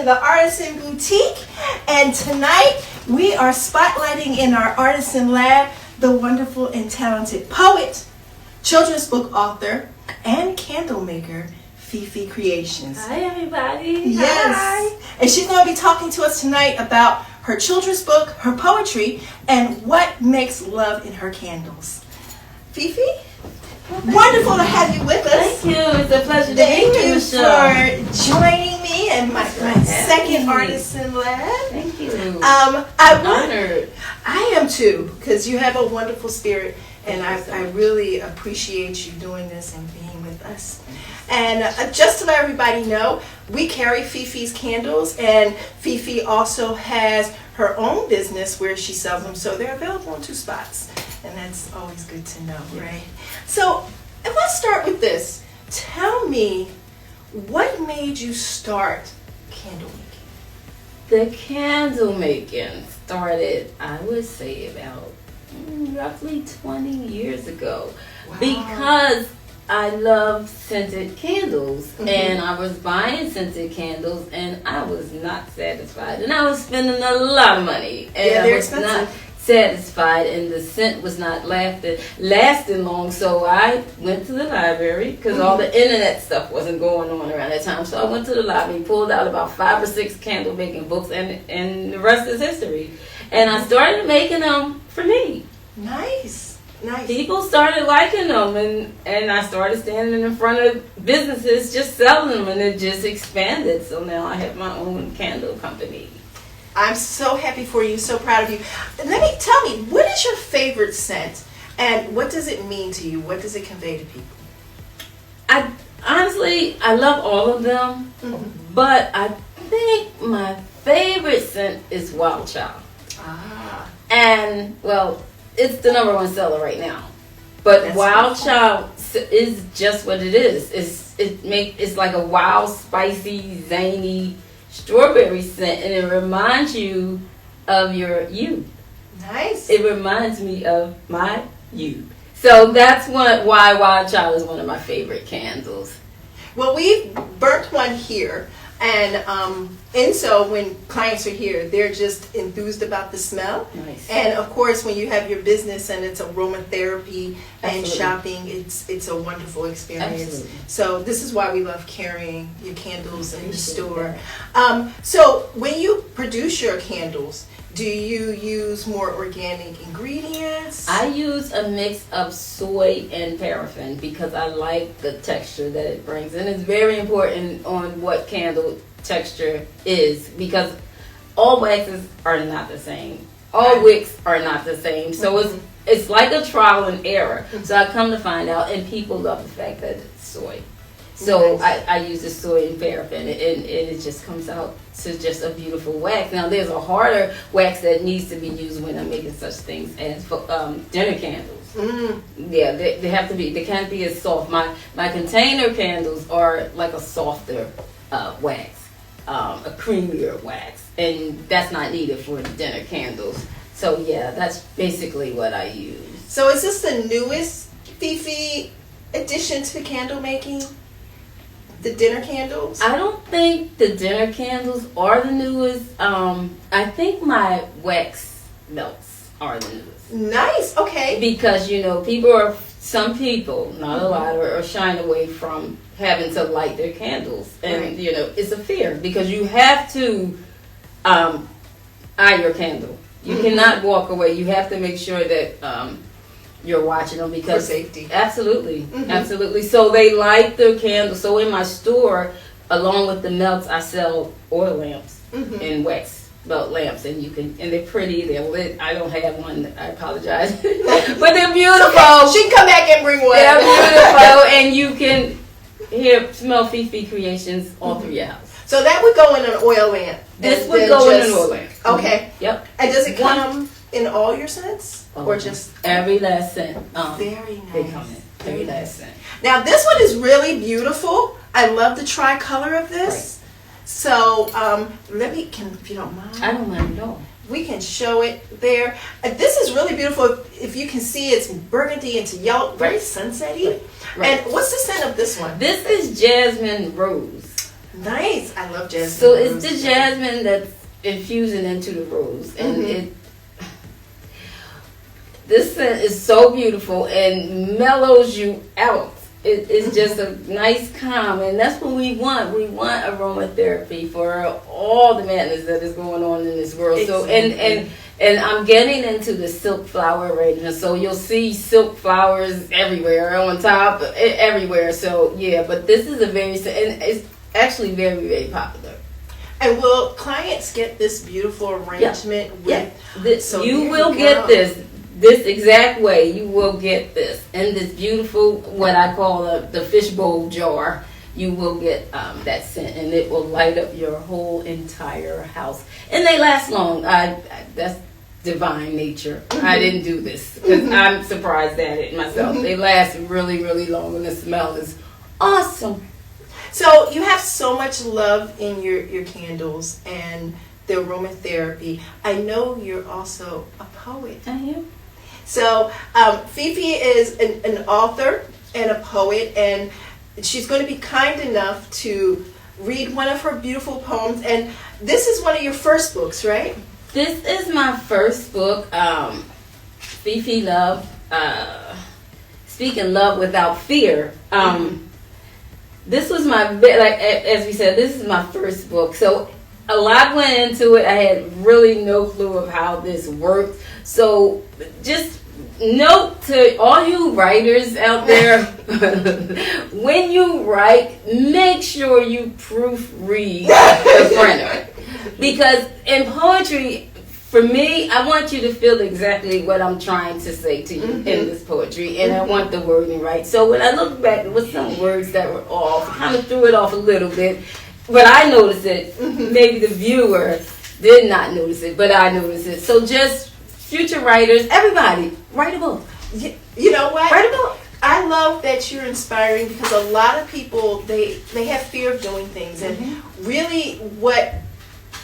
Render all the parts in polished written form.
the Artisan Boutique, and tonight we are spotlighting in our Artisan Lab the wonderful and talented poet, children's book author, and candle maker, FEFE Creations. Hi everybody. Yes. Hi. And she's going to be talking to us tonight about her children's book, her poetry, and what makes love in her candles. FEFE? Wonderful to have you with us. Thank you. It's a pleasure to Thank be here, you Michelle. for joining me in my second Artisan Lab. Thank you. I'm honored. I am too, because you have a wonderful spirit, and I really appreciate you doing this and being with us. And just to let everybody know, we carry FEFE's candles, and FEFE also has her own business where she sells them, so they're available in 2 spots. And that's always good to know, right? So let's start with this. Tell me, what made you start candle making? The candle making started, I would say, about roughly 20 years ago. Wow. Because I love scented candles, Mm-hmm. and I was buying scented candles, and I was not satisfied, and I was spending a lot of money, and Yeah, I they're was not expensive. satisfied, and the scent was not lasting long. So I went to the library because all the internet stuff wasn't going on around that time. So I went to the library, pulled out about 5 or 6 candle making books, and the rest is history. And I started making them for me. Nice. Nice. People started liking them, and I started standing in front of businesses just selling them, and it just expanded. So now I have my own candle company. I'm so happy for you, so proud of you. Tell me, what is your favorite scent, and what does it mean to you? What does it convey to people? I love all of them, but I think my favorite scent is Wild Child. Ah. And, well, it's the #1 seller right now. But That's Wild wonderful. Child is just what it is. It's like a wild, spicy, zany strawberry scent, and it reminds you of your youth. Nice. It reminds me of my youth. So that's why Wild Child is one of my favorite candles. Well, we've burnt one here, and so when clients are here, they're just enthused about the smell. Nice. And of course, when you have your business and it's aromatherapy and Absolutely. shopping, it's a wonderful experience. Absolutely. So this is why we love carrying your candles in the Appreciate store. So when you produce your candles, do you use more organic ingredients? I use a mix of soy and paraffin because I like the texture that it brings. And it's very important on what candle texture is, because all waxes are not the same. All wicks are not the same. So it's like a trial and error. So I come to find out, and people love the fact that it's soy. So Nice. I use the soy and paraffin, and it just comes out to just a beautiful wax. Now there's a harder wax that needs to be used when I'm making such things as dinner candles. Yeah, they have to be. They can't be as soft. My container candles are like a softer wax, a creamier wax, and that's not needed for the dinner candles. So yeah, that's basically what I use. So is this the newest FEFE addition to candle making? The dinner candles? I don't think the dinner candles are the newest. I think my wax melts are the newest. Nice. Okay. Because, some people, not a lot, are shying away from having to light their candles. And, Right. It's a fear because you have to eye your candle. You cannot walk away. You have to make sure that you're watching them because For safety. Absolutely, absolutely. So they light their candles. So in my store, along with the melts, I sell oil lamps and wax melt lamps, and they're pretty. They're lit. I don't have one. I apologize, but they're beautiful. Okay. She can come back and bring one. They're beautiful, and you can smell FEFE Creations all through your house. So that would go in an oil lamp. This And would then go in just- an oil lamp. Okay. Yep. And does it come in all your scents? Or just every last scent? very nice. They come in every last scent. Now this one is really beautiful. I love the tri-color of this. So if you don't mind. I don't mind at all. We can show it there. This is really beautiful. If you can see, it's burgundy into yellow, very sunsetty. Right. And what's the scent of this one? This is Jasmine Rose. Nice. I love jasmine. So it's the jasmine that's infusing into the rose, and this scent is so beautiful and mellows you out. It's just a nice calm, and that's what we want. We want aromatherapy for all the madness that is going on in this world. So and I'm getting into the silk flower arrangement, so you'll see silk flowers everywhere, on top, everywhere. So yeah, but this is and it's actually very, very popular. And will clients get this beautiful arrangement with? So you will get this exact way. You will get this in this beautiful, what I call the fishbowl jar. You will get that scent, and it will light up your whole entire house. And they last long. That's divine nature. I didn't do this because I'm surprised at it myself. They last really, really long, and the smell is awesome. So you have so much love in your candles and the aromatherapy. I know you're also a poet. I am. So FEFE is an author and a poet, and she's going to be kind enough to read one of her beautiful poems. And this is one of your first books, right? This is my first book, FEFE Love, Speaking Love Without Fear. This was as we said, this is my first book. So a lot went into it. I had really no clue of how this worked. So just note to all you writers out there, when you write, make sure you proofread the printer. Because in poetry, for me, I want you to feel exactly what I'm trying to say to you in this poetry, and I want the wording right. So when I look back, there was some words that were off, kind of threw it off a little bit, but I noticed it. Maybe the viewer did not notice it, but I noticed it. So just future writers, everybody, write a book. You know what? Write a book. I love that you're inspiring, because a lot of people, they have fear of doing things, and really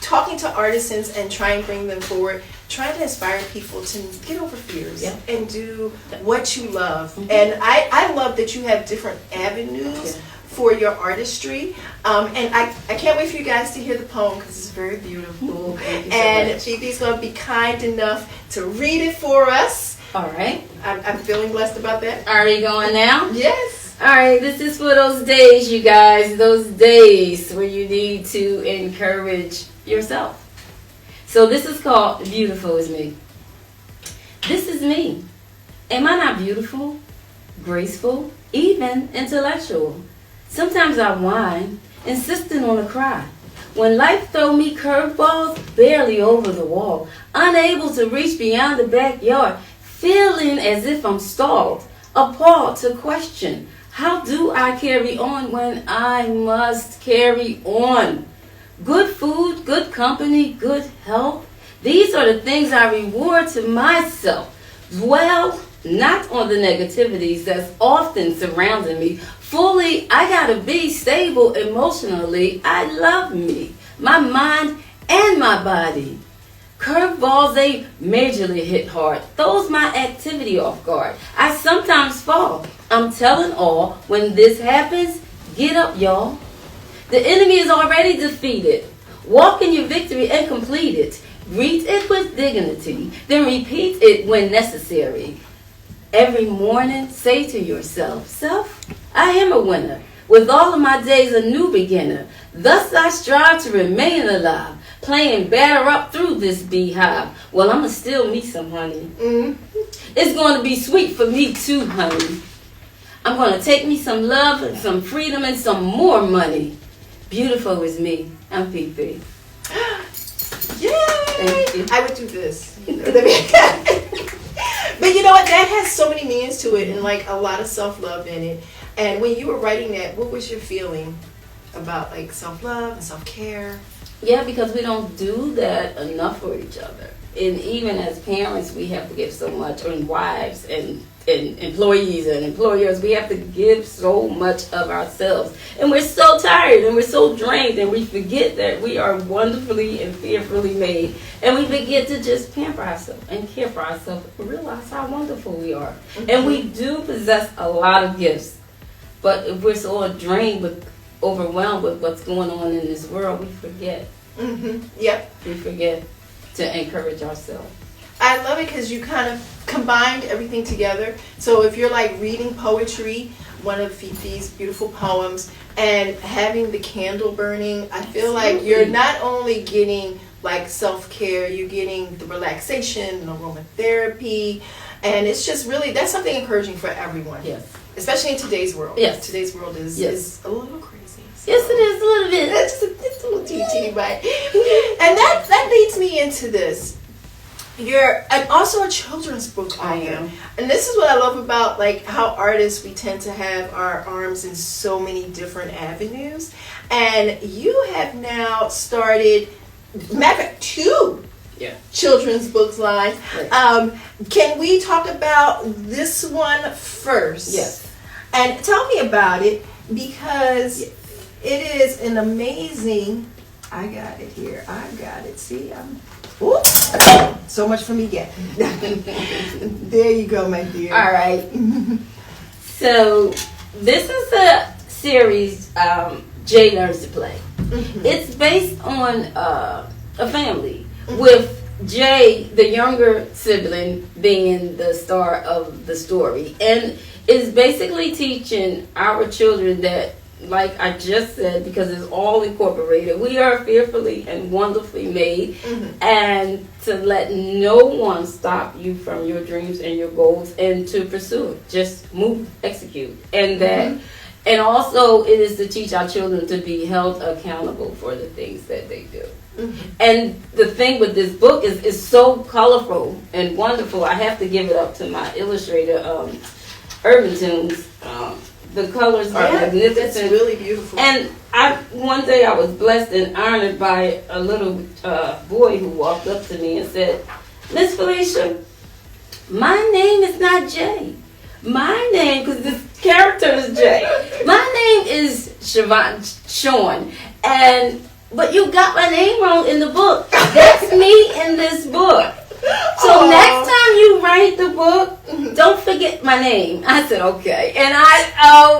talking to artisans and trying to bring them forward, trying to inspire people to get over fears and do what you love. And I love that you have different avenues for your artistry. And I can't wait for you guys to hear the poem, because it's very beautiful. And FEFE's going to be kind enough to read it for us. All right. I'm feeling blessed about that. Are we going now? Yes. All right, this is for those days, you guys, those days where you need to encourage yourself. So this is called Beautiful Is Me. This is me. Am I not beautiful, graceful, even intellectual? Sometimes I whine, insisting on a cry. When life throw me curveballs, barely over the wall, unable to reach beyond the backyard, feeling as if I'm stalled, appalled to question, how do I carry on when I must carry on? Good food, good company, good health. These are the things I reward to myself. Dwell not on the negativities that's often surrounding me. Fully, I gotta be stable emotionally. I love me, my mind, and my body. Curveballs, they majorly hit hard. Throws my activity off guard. I sometimes fall. I'm telling all, when this happens, get up, y'all. The enemy is already defeated. Walk in your victory and complete it. Greet it with dignity, then repeat it when necessary. Every morning, say to yourself, self, I am a winner. With all of my days, a new beginner. Thus I strive to remain alive, playing batter up through this beehive. Well, I'ma still meet some honey. It's going to be sweet for me too, honey. I'm going to take me some love and some freedom and some more money. Beautiful is me. I'm FEFE. Yay! Thank you. I would do this. But you know what? That has so many meanings to it, and like a lot of self-love in it. And when you were writing that, what was your feeling about like self-love and self-care? Yeah, because we don't do that enough for each other. And even as parents, we have to give so much, and wives and employees and employers, we have to give so much of ourselves. And we're so tired and we're so drained, and we forget that we are wonderfully and fearfully made. And we forget to just pamper ourselves and care for ourselves and realize how wonderful we are. And we do possess a lot of gifts. But if we're so drained with overwhelmed with what's going on in this world, we forget. Yep. We forget to encourage ourselves. I love it because you kind of combined everything together. So if you're like reading poetry, one of Fifi's beautiful poems, and having the candle burning, I feel like you're not only getting like self-care, you're getting the relaxation, the aromatherapy, and it's just really, that's something encouraging for everyone. Yes. Especially in today's world. Yes. Today's world is a little crazy. So. Yes, it is a little bit. It's a little teeny, right? And that leads me into this. You're also a children's book author. I am. And this is what I love about like how artists, we tend to have our arms in so many different avenues. And you have now started, matter of fact, 2 children's books lines. Right. Can we talk about this one first? Yes. And tell me about it, because it is an amazing, I got it here. I got it. See, so much for me getting. There you go, my dear. All right. So this is a series, Jay Learns to Play. It's based on a family with Jay, the younger sibling, being the star of the story, and is basically teaching our children that, like I just said, because it's all incorporated, we are fearfully and wonderfully made, and to let no one stop you from your dreams and your goals, and to pursue it. Just move, execute, and that. And also, it is to teach our children to be held accountable for the things that they do. And the thing with this book is it's so colorful and wonderful. I have to give it up to my illustrator, Urban Tunes. The colors are magnificent. It's really beautiful. And one day I was blessed and honored by a little boy who walked up to me and said, "Miss Felicia, my name is not Jay. My name," because this character is Jay, "my name is Sean, but you got my name wrong in the book. That's me in this book. So next time you write the book, don't forget my name." I said, okay. And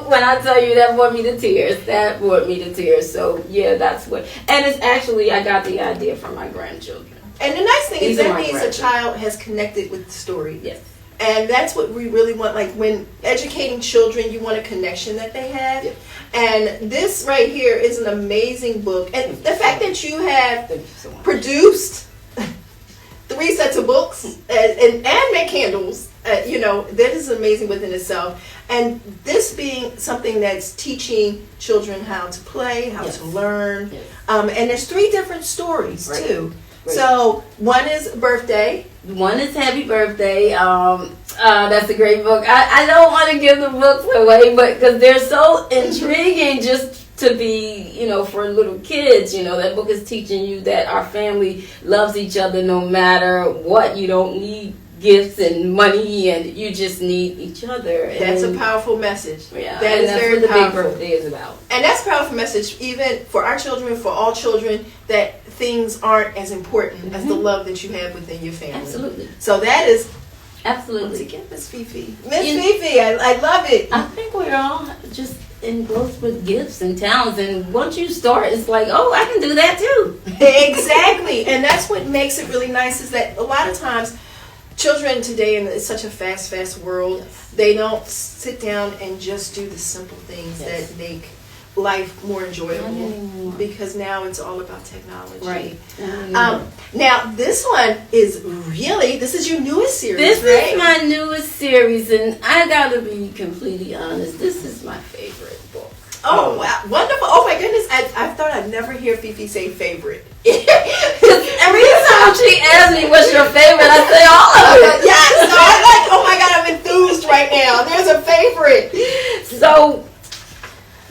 when I tell you, that brought me to tears. That brought me to tears. So yeah, that's what. And it's actually, I got the idea from my grandchildren. And the nice thing is These are that my means a grandchildren. child has connected with the story. Yes. And that's what we really want. Like when educating children, you want a connection that they have. Yes. And this right here is an amazing book. And the fact that you have Thank you so much. produced 3 sets of books and make candles, that is amazing within itself. And this being something that's teaching children how to play, how to learn. Yes. And there's 3 different stories too. Right. So one is birthday. One is Happy Birthday. That's a great book. I don't want to give the books away, but because they're so intriguing, just to be, for little kids. That book is teaching you that our family loves each other no matter what. You don't need gifts and money, and you just need each other. That's a powerful message. Yeah, that is that's very what the powerful. big birthday is about. And that's a powerful message, even for our children, for all children, that things aren't as important as the love that you have within your family. Absolutely. So that is, Absolutely. once again, Miss Fifi. Fifi, I love it. I think we're all just engrossed with gifts and talents, and once you start, it's like, oh, I can do that too. Exactly. And that's what makes it really nice, is that a lot of times children today, in it's such a fast world, they don't sit down and just do the simple things that make life more enjoyable, because now it's all about technology. Right. Now this one is this is your newest series. This right? is my newest series, and I gotta be completely honest, this is my favorite book. Oh wow, wonderful! Oh my goodness, I thought I'd never hear Fifi say favorite. Every time she asks me what's your favorite, I say all of it. Yeah, so I'm like, oh my god, I'm enthused right now. There's a favorite. So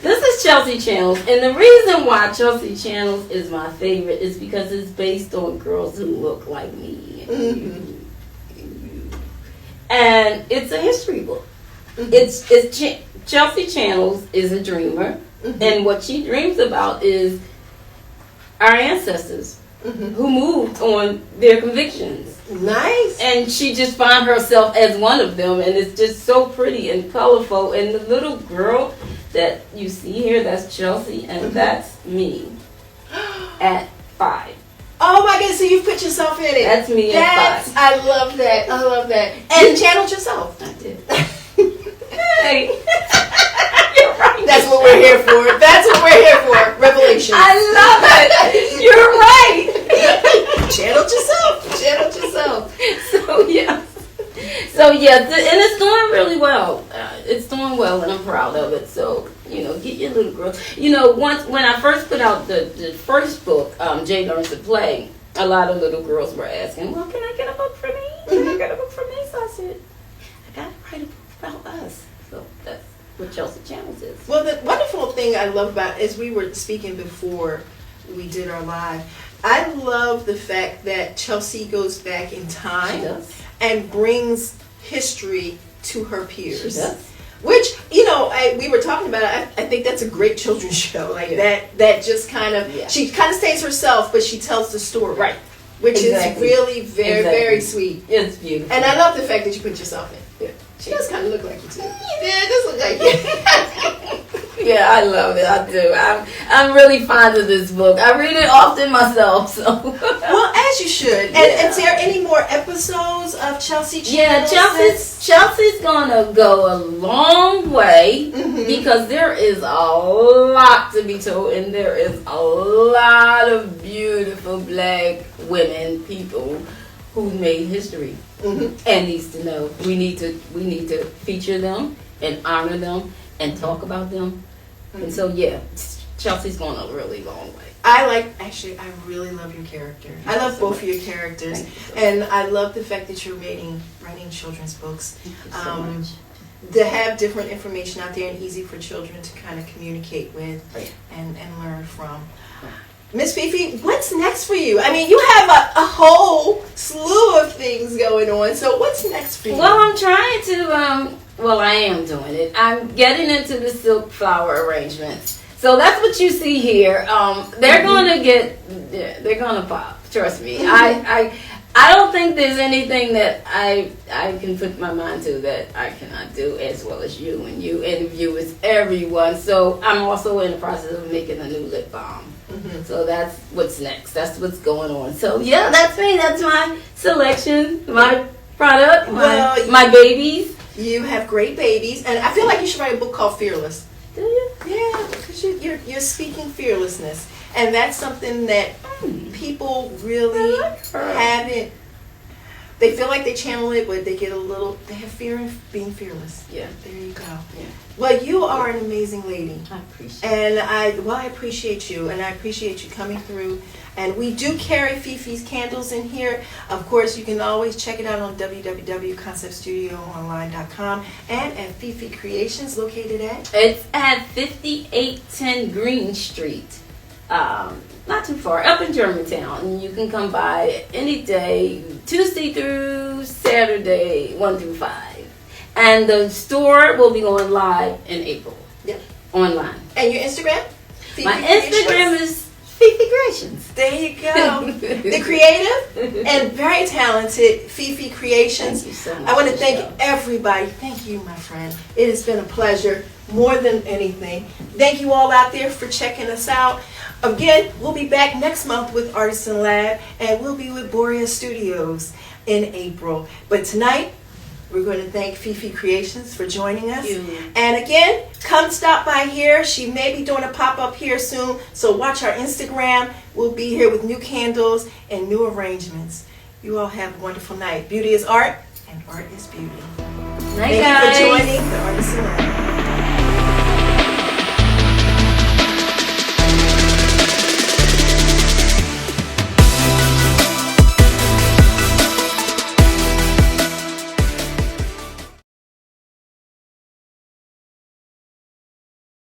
this is Chelsea Channels, and the reason why Chelsea Channels is my favorite is because it's based on girls who look like me and you. And it's a history book. Chelsea Channels is a dreamer, and what she dreams about is our ancestors who moved on their convictions. Nice. And she just found herself as one of them, and it's just so pretty and colorful. And the little girl that you see here, that's Chelsea, and that's me at 5. Oh my goodness, so you put yourself in it. That's me at 5. I love that. I love that. And channeled yourself. I did. Hey. You're right. That's what we're here for. That's what we're here for. Revelation. I love it. You're right. Channeled yourself. Channeled yourself. So yeah, and it's doing really well. It's doing well, and I'm proud of it. So get your little girl. When I first put out the first book, Jay Learns to Play, a lot of little girls were asking, "Well, can I get a book for me? Can I get a book for me?" So I said, "I gotta write a book about us." So that's what Chelsea Channels is. Well, the wonderful thing I love about, as we were speaking before we did our live, I love the fact that Chelsea goes back in time. She does. And brings history to her peers. She does. Which, we were talking about it. I think that's a great children's show. That just kind of, she kind of stays herself, but she tells the story. Right. Which is really very, very sweet. It's beautiful. And I love the fact that you put yourself in. Yeah. She does kind of look like you too. Yeah, it does look like you. Yeah, I love it. I do. I'm really fond of this book. I read it often myself. So. Well, as you should. And is there any more episodes of Chelsea Channels? Yeah, Chelsea's gonna go a long way because there is a lot to be told, and there is a lot of beautiful black women, people who made history and needs to know. We need to feature them and honor them and talk about them. And so Chelsea's going a really long way. I really love your character. I love both of your characters. And I love the fact that you're writing children's books. Thank you so much. To have different information out there and easy for children to kind of communicate with and learn from. Miss FEFE, what's next for you? I mean, you have a whole slew of things going on. So what's next for you? Well, I'm trying to, I am doing it. I'm getting into the silk flower arrangements. So that's what you see here. They're gonna pop. Trust me. I don't think there's anything that I can put my mind to that I cannot do as well as you and you as everyone. So I'm also in the process of making a new lip balm. So that's what's next. That's what's going on. So yeah, that's me. That's my selection, my product, my babies. You have great babies, and I feel like you should write a book called Fearless. Do you? Yeah, because you're speaking fearlessness, and that's something that people really haven't. They feel like they channel it, but they have fear of being fearless. Yeah. There you go. Yeah. Well, you are an amazing lady. I appreciate it. And I appreciate you, and I appreciate you coming through. And we do carry FEFE's candles in here. Of course, you can always check it out on www.conceptstudioonline.com and at FEFE Creations, located at? It's at 5810 Green Street. Not too far, up in Germantown. And you can come by any day, Tuesday through Saturday, 1 through 5. And the store will be going live in April. Yep. Online. And your Instagram? My Instagram is FEFE Creations. There you go. The creative and very talented FEFE Creations. Thank you so much. I want to thank everybody. Thank you, my friend. It has been a pleasure, more than anything. Thank you all out there for checking us out. Again, we'll be back next month with Artisan Lab, and we'll be with Borea Studios in April. But tonight, we're going to thank FEFE Creations for joining us. And again, come stop by here. She may be doing a pop-up here soon, so watch our Instagram. We'll be here with new candles and new arrangements. You all have a wonderful night. Beauty is art, and art is beauty. Night, Thank guys. you for joining the Artisan Lab.